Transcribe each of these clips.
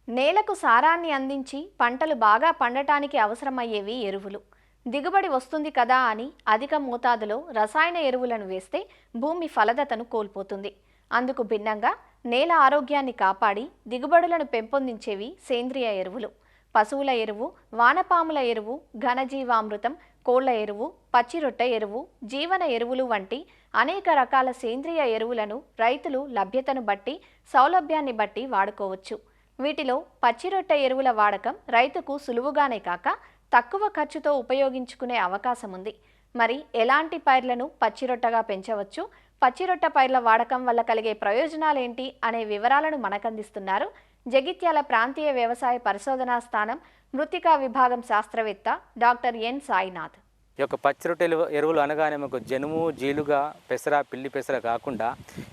నేలకు సారాన్ని అందించి పంటలు బాగా పండటానికి అవసరమయ్యేవి ఎరువులు. దిగుబడి వస్తుంది కదా అని అధిక మోతాదులో రసాయన ఎరువులను వేస్తే భూమి ఫలదతను కోల్పోతుంది. అందుకు భిన్నంగా నేల ఆరోగ్యాన్ని కాపాడి దిగుబడులను పెంపొందించేవి సేంద్రియ ఎరువులు. పశువుల ఎరువు, వానపాముల ఎరువు, ఘనజీవామృతం, కోళ్ల ఎరువు, పచ్చిరొట్టె ఎరువు, జీవన ఎరువులు వంటి అనేక రకాల సేంద్రియ ఎరువులను రైతులు లభ్యతను బట్టి, సౌలభ్యాన్ని బట్టి వాడుకోవచ్చు. వీటిలో పచ్చిరొట్టె ఎరువుల వాడకం రైతుకు సులువుగానే కాక తక్కువ ఖర్చుతో ఉపయోగించుకునే అవకాశం ఉంది. మరి ఎలాంటి పైర్లను పచ్చిరొట్టగా పెంచవచ్చు, పచ్చిరొట్ట పైర్ల వాడకం వల్ల కలిగే ప్రయోజనాలేంటి అనే వివరాలను మనకందిస్తున్నారు జగిత్యాల ప్రాంతీయ వ్యవసాయ పరిశోధనా స్థానం మృత్తికా విభాగం శాస్త్రవేత్త డాక్టర్ ఎన్ సాయినాథ్. ఈ యొక్క పచ్చిరొట్టె ఎరువులు అనగానే మనకు జనుము, జీలుగా, పెసర, పిల్లి పెసర కాకుండా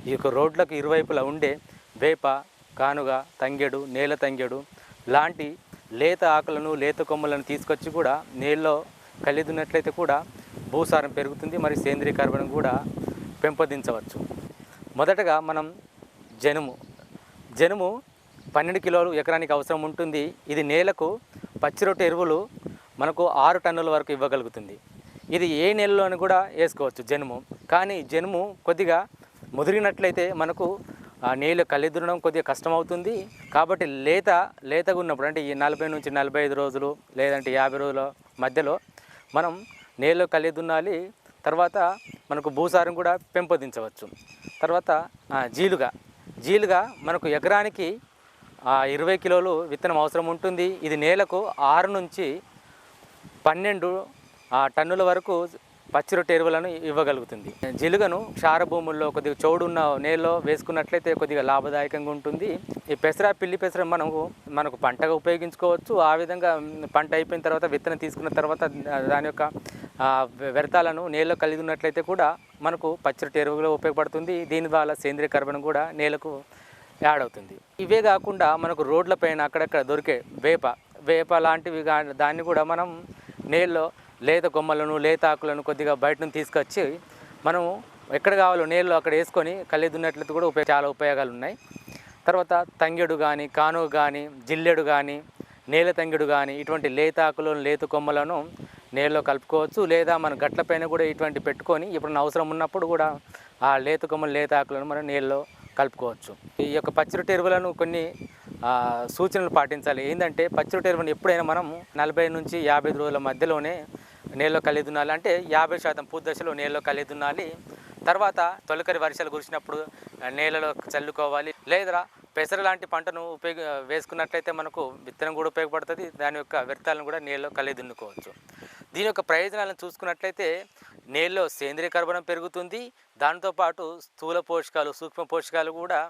ఈ యొక్క రోడ్లకు ఇరువైపులా ఉండే వేప, కానుగ, తంగెడు, నేల తంగెడు లాంటి లేత ఆకులను, లేత కొమ్మలను తీసుకొచ్చి కూడా నీళ్ళలో కలిదున్నట్లయితే కూడా భూసారం పెరుగుతుంది. మరి సేంద్రీయ కర్బనం కూడా పెంపొందించవచ్చు. మొదటగా మనం జనుము 12 కిలోలు ఎకరానికి అవసరం ఉంటుంది. ఇది నేలకు పచ్చిరొట్టె ఎరువులు మనకు 6 టన్నుల వరకు ఇవ్వగలుగుతుంది. ఇది ఏ నెలలోని కూడా వేసుకోవచ్చు జనుము. కానీ జనుము కొద్దిగా ముదిరినట్లయితే మనకు నీళ్ళు కలిదునడం కొద్దిగా కష్టమవుతుంది. కాబట్టి లేతగా ఉన్నప్పుడు అంటే ఈ 40 నుంచి 45 రోజులు లేదంటే 50 రోజుల మధ్యలో మనం నీళ్ళు కలిదున్నాలి. తర్వాత మనకు భూసారం కూడా పెంపొందించవచ్చు. తర్వాత జీలుగా మనకు ఎకరానికి 20 కిలోలు విత్తనం అవసరం ఉంటుంది. ఇది నేలకు 6 నుంచి 12 టన్నుల వరకు పచ్చిరొట్టె ఎరువులను ఇవ్వగలుగుతుంది. జీలుగను క్షార భూముల్లో కొద్దిగా చౌడున్న నేలలో వేసుకున్నట్లయితే కొద్దిగా లాభదాయకంగా ఉంటుంది. ఈ పెసర, పిల్లి పెసర మనకు పంటగా ఉపయోగించుకోవచ్చు. ఆ విధంగా పంట అయిపోయిన తర్వాత విత్తనం తీసుకున్న తర్వాత దాని యొక్క వ్యర్థాలను నేలలో కలిగి ఉన్నట్లయితే కూడా మనకు పచ్చిరొట్టె ఎరువుగా ఉపయోగపడుతుంది. దీనివల్ల సేంద్రీయ కర్బనం కూడా నేలకు యాడ్ అవుతుంది. ఇవే కాకుండా మనకు రోడ్ల పైన అక్కడక్కడ దొరికే వేప లాంటివి దాన్ని కూడా మనం నేలలో లేత కొమ్మలను, లేత ఆకులను కొద్దిగా బయట నుంచి తీసుకొచ్చి మనం ఎక్కడ కావాలో నేలలో అక్కడ వేసుకొని కలిదున్నట్లయితే కూడా చాలా ఉపయోగాలు ఉన్నాయి. తర్వాత తంగెడు కానీ, కానుగ కానీ, జిల్లెడు కానీ, నేల తంగెడు కానీ ఇటువంటి లేత ఆకులను, లేత కొమ్మలను నేలలో కలుపుకోవచ్చు. లేదా మన గట్లపైన కూడా ఇటువంటి పెట్టుకొని ఇప్పుడు అవసరం ఉన్నప్పుడు కూడా ఆ లేత కొమ్మలు, లేత ఆకులను మనం నేలలో కలుపుకోవచ్చు. ఈ యొక్క పచ్చిరొట్టె ఎరువులను కొన్ని సూచనలు పాటించాలి. ఏంటంటే పచ్చిరొట్టె ఎరువులను ఎప్పుడైనా మనం 40 నుంచి 50 రోజుల మధ్యలోనే నేలలో కలిదున్నాలి. అంటే 50% పూర్తి దశలో నేలలో కలిదున్నాలి. తర్వాత తొలకరి వర్షాలు కురిసినప్పుడు నేలలో చల్లుకోవాలి. లేదా పెసర లాంటి పంటను వేసుకున్నట్లయితే మనకు విత్తనం కూడా ఉపయోగపడుతుంది. దాని యొక్క వ్యర్థాలను కూడా నేలలో కలిదున్నుకోవచ్చు. దీని యొక్క ప్రయోజనాలను చూసుకున్నట్లయితే నేలలో సేంద్రీయ కర్బనం పెరుగుతుంది. దాంతోపాటు స్థూల పోషకాలు, సూక్ష్మ పోషకాలు కూడా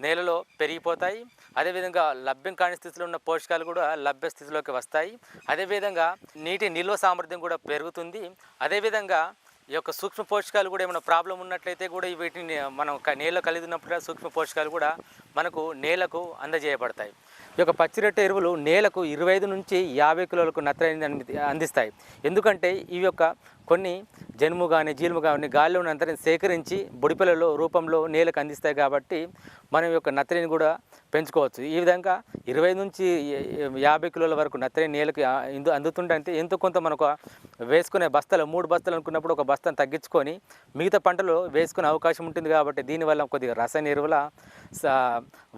నేలలో పెరిగిపోతాయి. అదేవిధంగా లభ్యం కాని స్థితిలో ఉన్న పోషకాలు కూడా లభ్య స్థితిలోకి వస్తాయి. అదేవిధంగా నీటి నిల్వ సామర్థ్యం కూడా పెరుగుతుంది. అదేవిధంగా ఈ యొక్క సూక్ష్మ పోషకాలు కూడా ఏమైనా ప్రాబ్లం ఉన్నట్లయితే కూడా వీటిని మనం నేలలో కలిగి ఉన్నప్పుడు సూక్ష్మ పోషకాలు కూడా మనకు నేలకు అందజేయబడతాయి. ఈ యొక్క పచ్చిరొట్టె ఎరువులు నేలకు 25 నుంచి 50 కిలోలకు నత్రజని అందిస్తాయి. ఎందుకంటే ఇవి యొక్క కొన్ని జనుము కానీ, జీలుము కానీ గాలిలో ఉన్న నత్రజని సేకరించి బుడిపెలలో రూపంలో నేలకు అందిస్తాయి. కాబట్టి మనం యొక్క నత్రజని కూడా పెంచుకోవచ్చు. ఈ విధంగా 20 నుంచి 50 కిలోల వరకు నత్రజని నేలకు అందుతుంటే ఎంతో కొంత మనకు వేసుకునే బస్తాలు 3 బస్తాలు అనుకున్నప్పుడు ఒక బస్తాను తగ్గించుకొని మిగతా పంటలో వేసుకునే అవకాశం ఉంటుంది. కాబట్టి దీనివల్ల కొద్దిగా రసాయన ఎరువుల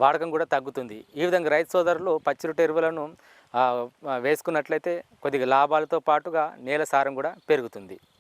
వాడకం కూడా తగ్గుతుంది. ఈ విధంగా రైతు సోదరులు పచ్చిరొట్టె ఎరువులను వేసుకున్నట్లయితే కొద్దిగా లాభాలతో పాటుగా నేల సారం కూడా పెరుగుతుంది.